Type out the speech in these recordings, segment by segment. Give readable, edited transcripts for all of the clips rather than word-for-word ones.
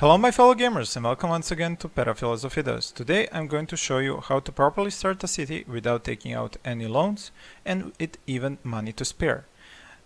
Hello my fellow gamers and welcome once again to Philosophy. Today I'm going to show you how to properly start a city without taking out any loans and with even money to spare.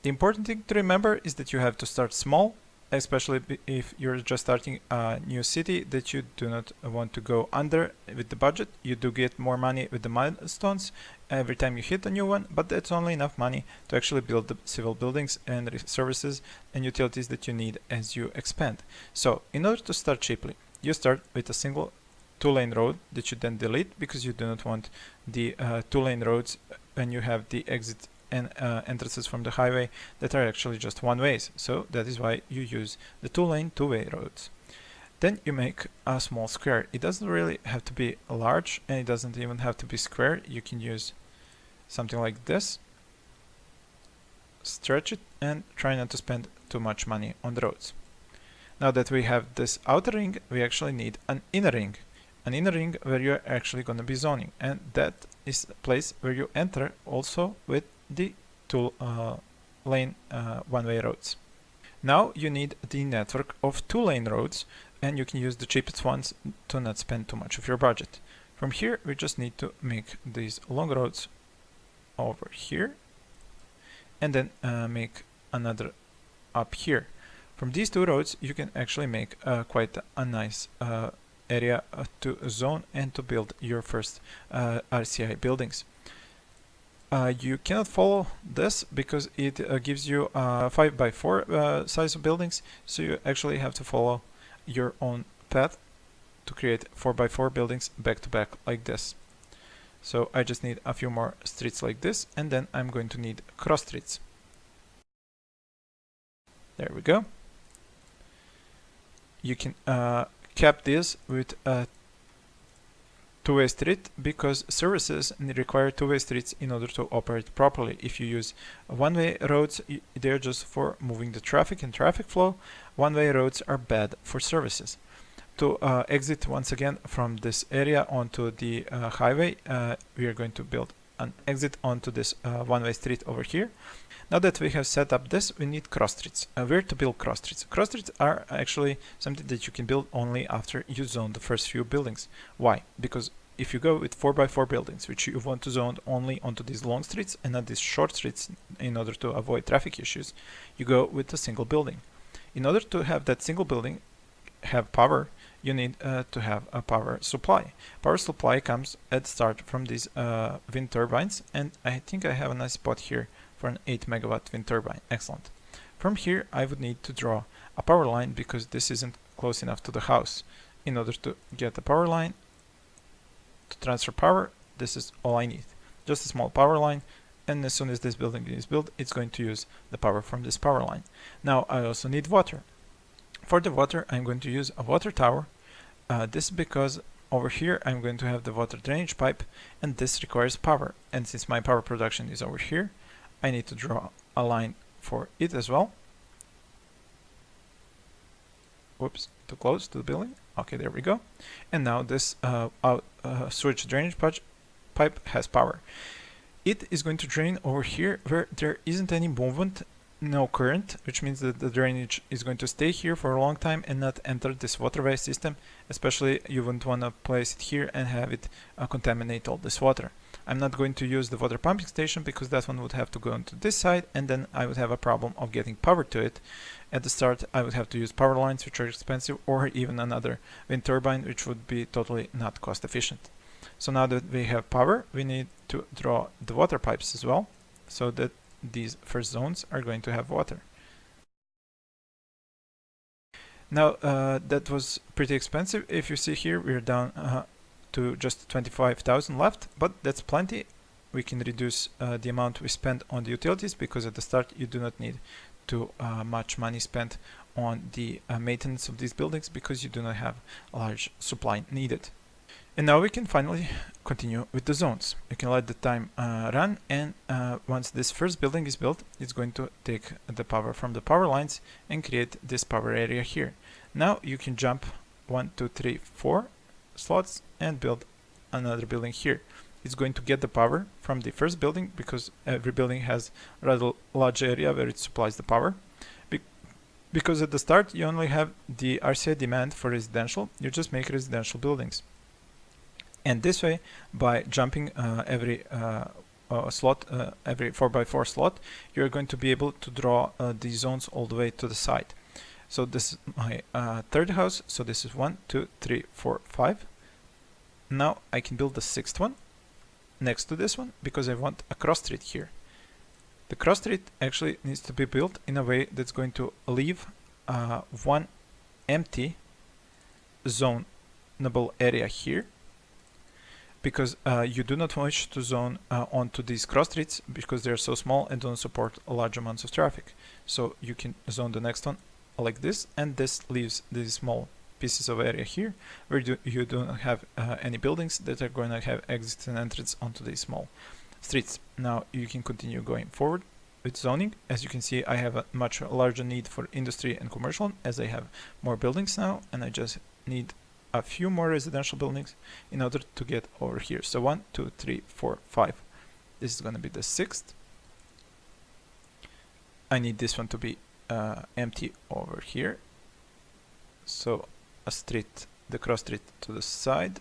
The important thing to remember is that you have to start small, especially if you're just starting a new city, that you do not want to go under with the budget. You do get more money with the milestones every time you hit a new one, but that's only enough money to actually build the civil buildings and services and utilities that you need as you expand. So in order to start cheaply, you start with a single two-lane road that you then delete because you do not want the two-lane roads when you have the exit and entrances from the highway that are actually just one ways. So that is why you use the two-lane two-way roads. Then you make a small square. It doesn't really have to be large and it doesn't even have to be square. You can use something like this, stretch it, and try not to spend too much money on the roads. Now that we have this outer ring, we actually need an inner ring. An inner ring where you're actually going to be zoning, and that is a place where you enter also with the two-lane one-way roads. Now you need the network of two-lane roads, and you can use the cheapest ones to not spend too much of your budget. From here we just need to make these long roads over here and then make another up here. From these two roads you can actually make quite a nice area to zone and to build your first RCI buildings. You cannot follow this because it gives you 5x4 size of buildings, so you actually have to follow your own path to create 4x4 buildings back to back like this. So I just need a few more streets like this, and then I'm going to need cross streets. There we go. You can cap this with a two-way street because services require two-way streets in order to operate properly. If you use one-way roads, they're just for moving the traffic and traffic flow. One-way roads are bad for services. To exit once again from this area onto the highway, we are going to build an exit onto this one-way street over here. Now that we have set up this, we need cross streets. Where to build cross streets? Cross streets are actually something that you can build only after you zone the first few buildings. Why? Because if you go with 4x4 buildings, which you want to zone only onto these long streets and not these short streets in order to avoid traffic issues, you go with a single building. In order to have that single building have power, you need to have a power supply. Power supply comes at the start from these wind turbines, and I think I have a nice spot here for an 8 megawatt wind turbine. Excellent. From here I would need to draw a power line because this isn't close enough to the house. In order to get a power line to transfer power, this is all I need. Just a small power line, and as soon as this building is built, it's going to use the power from this power line. Now I also need water. For the water I'm going to use a water tower. This is because over here I'm going to have the water drainage pipe, and this requires power, and since my power production is over here, I need to draw a line for it as well. Whoops, too close to the building. Okay, there we go. And now this sewage drainage pipe has power. It is going to drain over here where there isn't any movement, no current, which means that the drainage is going to stay here for a long time and not enter this waterway system. Especially you wouldn't want to place it here and have it contaminate all this water. I'm not going to use the water pumping station because that one would have to go onto this side, and then I would have a problem of getting power to it. At the start I would have to use power lines, which are expensive, or even another wind turbine, which would be totally not cost efficient. So now that we have power, we need to draw the water pipes as well, so that these first zones are going to have water. Now that was pretty expensive. If you see here, we're down to just 25,000 left, but that's plenty. We can reduce the amount we spend on the utilities because at the start you do not need too much money spent on the maintenance of these buildings because you do not have a large supply needed. And now we can finally continue with the zones. You can let the time run, and once this first building is built, it's going to take the power from the power lines and create this power area here. Now you can jump 1, 2, 3, 4 slots and build another building here. It's going to get the power from the first building because every building has a rather large area where it supplies the power. because at the start you only have the RCI demand for residential, you just make residential buildings. And this way, by jumping every slot, every 4x4 slot, you're going to be able to draw these zones all the way to the side. So this is my third house. So this is 1, 2, 3, 4, 5. Now I can build the sixth one next to this one because I want a cross street here. The cross street actually needs to be built in a way that's going to leave one empty zonable area here, because you do not wish to zone onto these cross streets because they're so small and don't support large amounts of traffic. So you can zone the next one like this, and this leaves these small pieces of area here where you don't have any buildings that are going to have exits and entrance onto these small streets. Now you can continue going forward with zoning. As you can see, I have a much larger need for industry and commercial as I have more buildings now, and I just need a few more residential buildings in order to get over here. So 1, 2, 3, 4, 5. This is going to be the sixth. I need this one to be empty over here. So a street, the cross street to the side,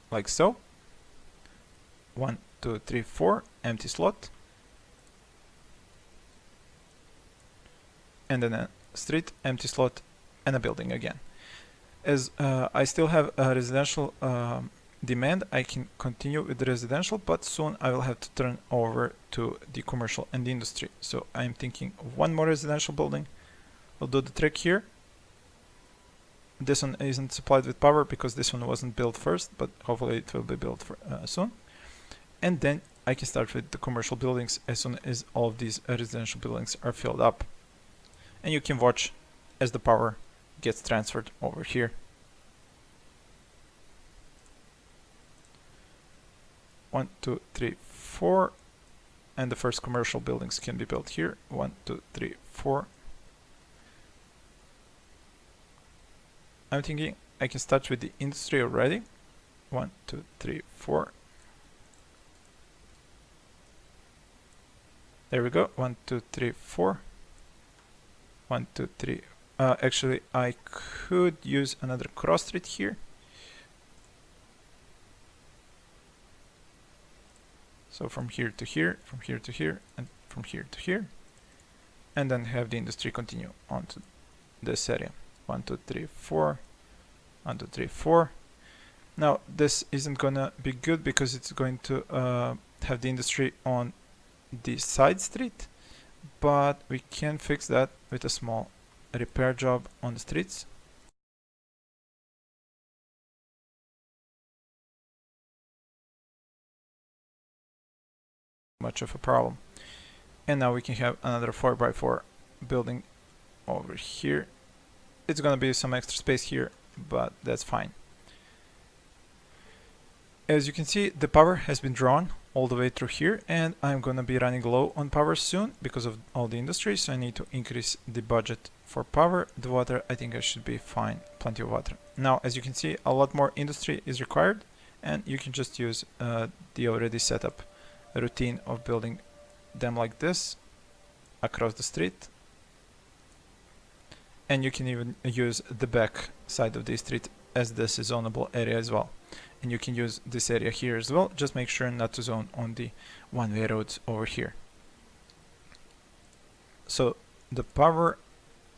like so. 1, 2, 3, 4, empty slot. And then a street, empty slot, and a building again. As I still have a residential demand, I can continue with the residential, but soon I will have to turn over to the commercial and the industry. So I'm thinking one more residential building will do the trick here. This one isn't supplied with power because this one wasn't built first, but hopefully it will be built for, soon. And then I can start with the commercial buildings as soon as all of these residential buildings are filled up. And you can watch as the power gets transferred over here. 1, 2, 3, 4, and the first commercial buildings can be built here. 1, 2, 3, 4. I'm thinking I can start with the industry already. 1, 2, 3, 4. There we go. 1, 2, 3, 4. 1, 2, 3. Actually, I could use another cross street here. So from here to here, from here to here, and from here to here. And then have the industry continue onto this area. 1, 2, 3, 4. 1, 2, 3, 4. Now, this isn't gonna be good because it's going to have the industry on the side street, but we can fix that with a small repair job on the streets. Much of a problem. And now we can have another 4x4 building over here. It's gonna be some extra space here, but that's fine. As you can see, the power has been drawn all the way through here, and I'm gonna be running low on power soon because of all the industry, so I need to increase the budget for power. The water, I think I should be fine, plenty of water. Now, as you can see, a lot more industry is required, and you can just use the already set up routine of building them like this across the street. And you can even use the back side of the street as this is zonable area as well. And you can use this area here as well. Just make sure not to zone on the one-way roads over here. So the power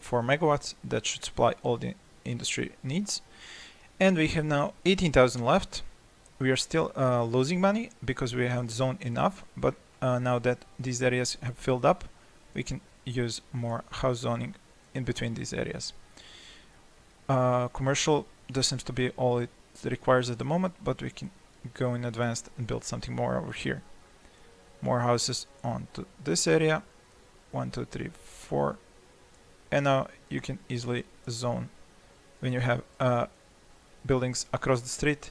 4 megawatts, that should supply all the industry needs. And we have now 18,000 left. We are still losing money because we haven't zoned enough, but now that these areas have filled up, we can use more house zoning in between these areas. Commercial, this seems to be all it requires at the moment, but we can go in advanced and build something more over here. More houses onto this area. 1, 2, 3, 4. And now you can easily zone. When you have buildings across the street,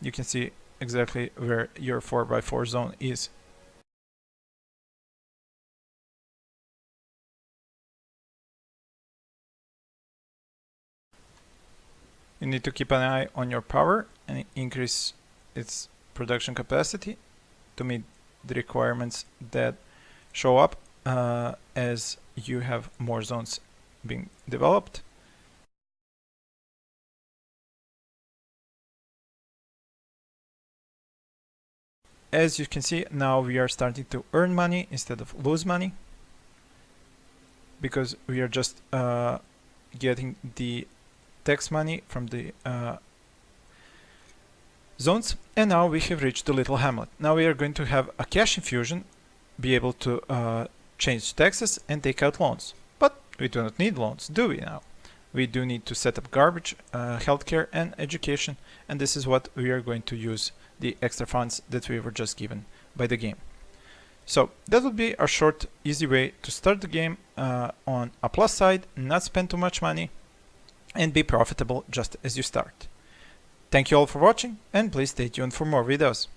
you can see exactly where your 4x4 zone is. You need to keep an eye on your power and increase its production capacity to meet the requirements that show up as you have more zones being developed. As you can see, now we are starting to earn money instead of lose money, because we are just getting the tax money from the zones. And now we have reached the little hamlet. Now we are going to have a cash infusion, be able to change taxes and take out loans. But we do not need loans, do we now? We do need to set up garbage, healthcare and education, and this is what we are going to use the extra funds that we were just given by the game. So that would be a short, easy way to start the game on a plus side, not spend too much money, and be profitable just as you start. Thank you all for watching, and please stay tuned for more videos.